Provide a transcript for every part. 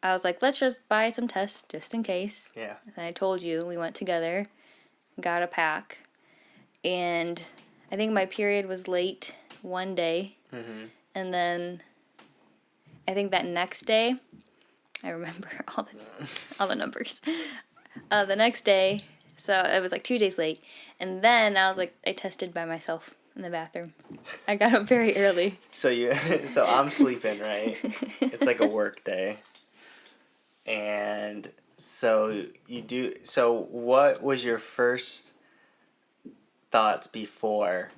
I was like, let's just buy some tests just in case. Yeah. And I told you we went together, got a pack, and I think my period was late one day, and then I think that next day, I remember all the numbers. The next day, so it was like 2 days late, and then I was like, I tested by myself in the bathroom. I got up very early. So so I'm sleeping, right? It's like a work day. And so what was your first thoughts before,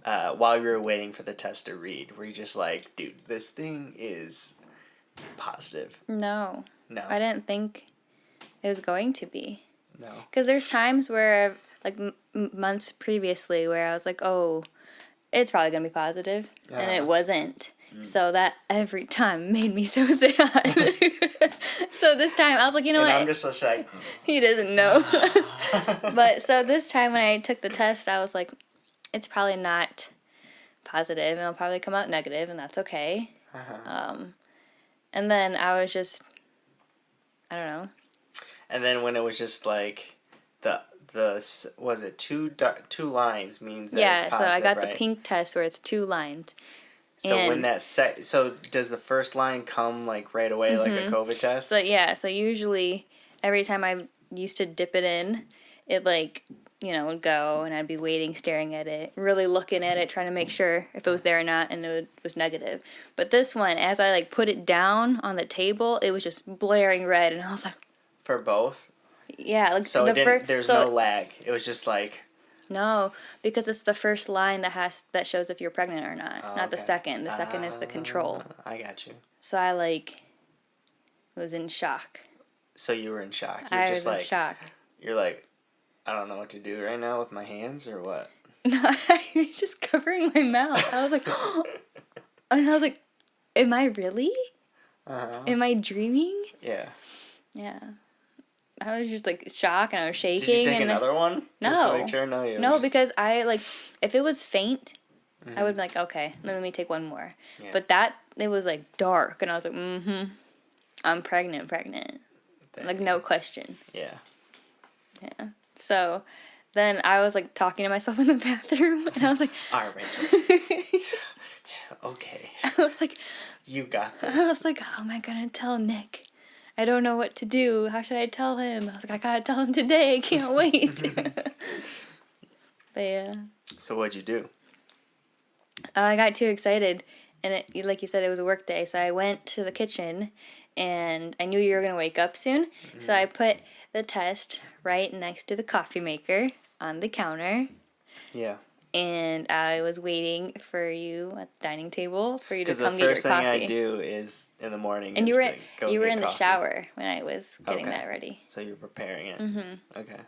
while you were waiting for the test to read? Were you just like, dude, this thing is positive? No. No. I didn't think it was going to be. No. Because there's times where, like, months previously, where I was like, oh, it's probably going to be positive. And it wasn't. So that every time made me so sad. So this time, I was like, you know And what? I'm just like, He doesn't know. But so this time when I took the test, I was like, it's probably not positive, and it'll probably come out negative, and that's okay. And then I was just, I don't know. and then when it was just like the was it two lines means that Yeah, it's so positive, I got right? the pink test where it's 2 lines. So when and- that so does the first line come like right away, like a COVID test? So yeah, so usually every time I used to dip it in, it like, would go, and I'd be waiting, staring at it, really looking at it, trying to make sure if it was there or not, and it was negative. But this one, as I like put it down on the table, it was just blaring red, and I was like, For both? yeah, like So there's so no lag. It was just like, no, because it's the first line that shows if you're pregnant or not, not the okay. second. The second is the control. I got you. So I like was in shock. So you were in shock. You're I just was in like, shock. you're like, I don't know what to do right now with my hands or what? No, I was just covering my mouth. I was like, and I was like, am I really? Am I dreaming? Yeah. Yeah. I was just like shocked, and I was shaking. Did you take and another one? No. Just to make sure? No, you No, just... because I like, if it was faint, I would be like, okay, let me take one more. Yeah. But it was like dark, and I was like, I'm pregnant. Like, no question. Yeah. Yeah. So then I was like talking to myself in the bathroom, and I was like, All right, Rachel. Okay. I was like, You got this. I was like, how am I gonna tell Nick? I don't know what to do. How should I tell him? I was like, I gotta tell him today. I can't wait. But yeah. So what'd you do? I got too excited, and like you said, it was a work day, so I went to the kitchen, and I knew you were gonna wake up soon, so I put the test right next to the coffee maker on the counter, Yeah. and I was waiting for you at the dining table for you to Because the come get your first thing coffee. I do is in the morning. And is to go you were get in the coffee. shower when I was getting Okay. that ready. So you're preparing it. Okay.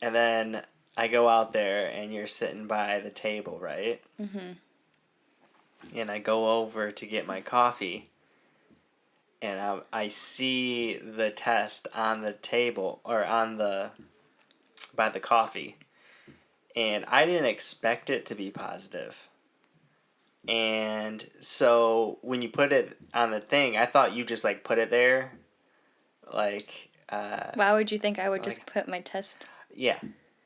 And then I go out there, and you're sitting by the table, right? And I go over to get my coffee, and I see the test on the table, or by the coffee, and I didn't expect it to be positive. And so when you put it on the thing, I thought you just like put it there, like. Why would you think I would just put my test? Yeah.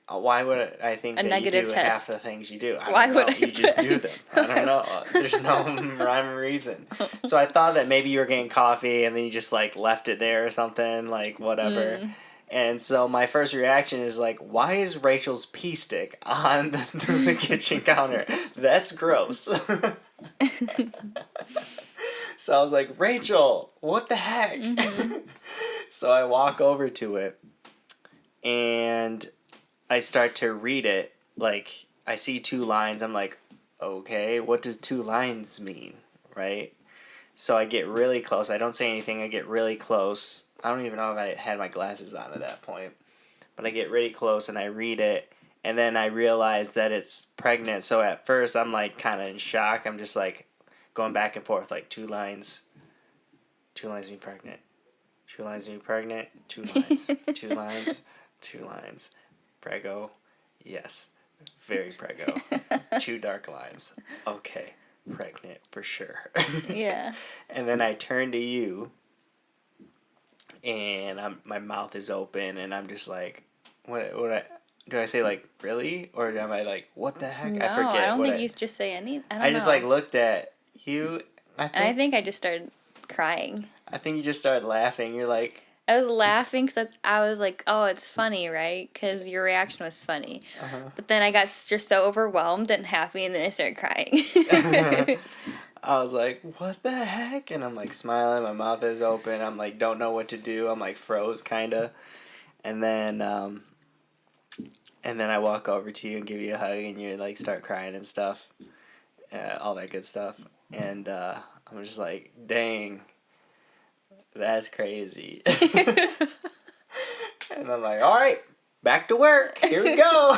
Why would I think A that negative you do test. half the things you do? Why would I You just put- do them. I don't know. There's no rhyme or reason. So I thought that maybe you were getting coffee and then you just like left it there or something, like whatever. And so my first reaction is like, why is Rachel's pee stick on the kitchen counter? That's gross. So I was like, Rachel, what the heck? So I walk over to it, and I start to read it. Like, I see 2 lines. I'm like, okay, what does 2 lines mean, right? So I get really close. I don't say anything. I get really close. I don't even know if I had my glasses on at that point. But I get really close, and I read it, and then I realize that it's pregnant. So at first, I'm, like, kind of in shock. I'm just, like, going back and forth, like, 2 lines. 2 lines mean pregnant. 2 lines mean pregnant. 2 lines. 2 lines. 2 lines. Prego. Yes. Very prego. 2 dark lines. Okay. pregnant for sure. Yeah. And then I turn to you, and my mouth is open, and I'm just like, do I say like really, or am I like what the heck? No, I forget. I don't think you just say any. I don't know. I just like looked at you. And I think I just started crying. I think you just started laughing. You're like, I was laughing because I was like, oh, it's funny, right? Because your reaction was funny. But then I got just so overwhelmed and happy, and then I started crying. I was like, what the heck? And I'm like smiling. My mouth is open. I'm like, don't know what to do. I'm like froze kind of. And then I walk over to you and give you a hug, and you like start crying and stuff, all that good stuff. And I'm just like, dang, that's crazy. And I'm like, all right, back to work. Here we go.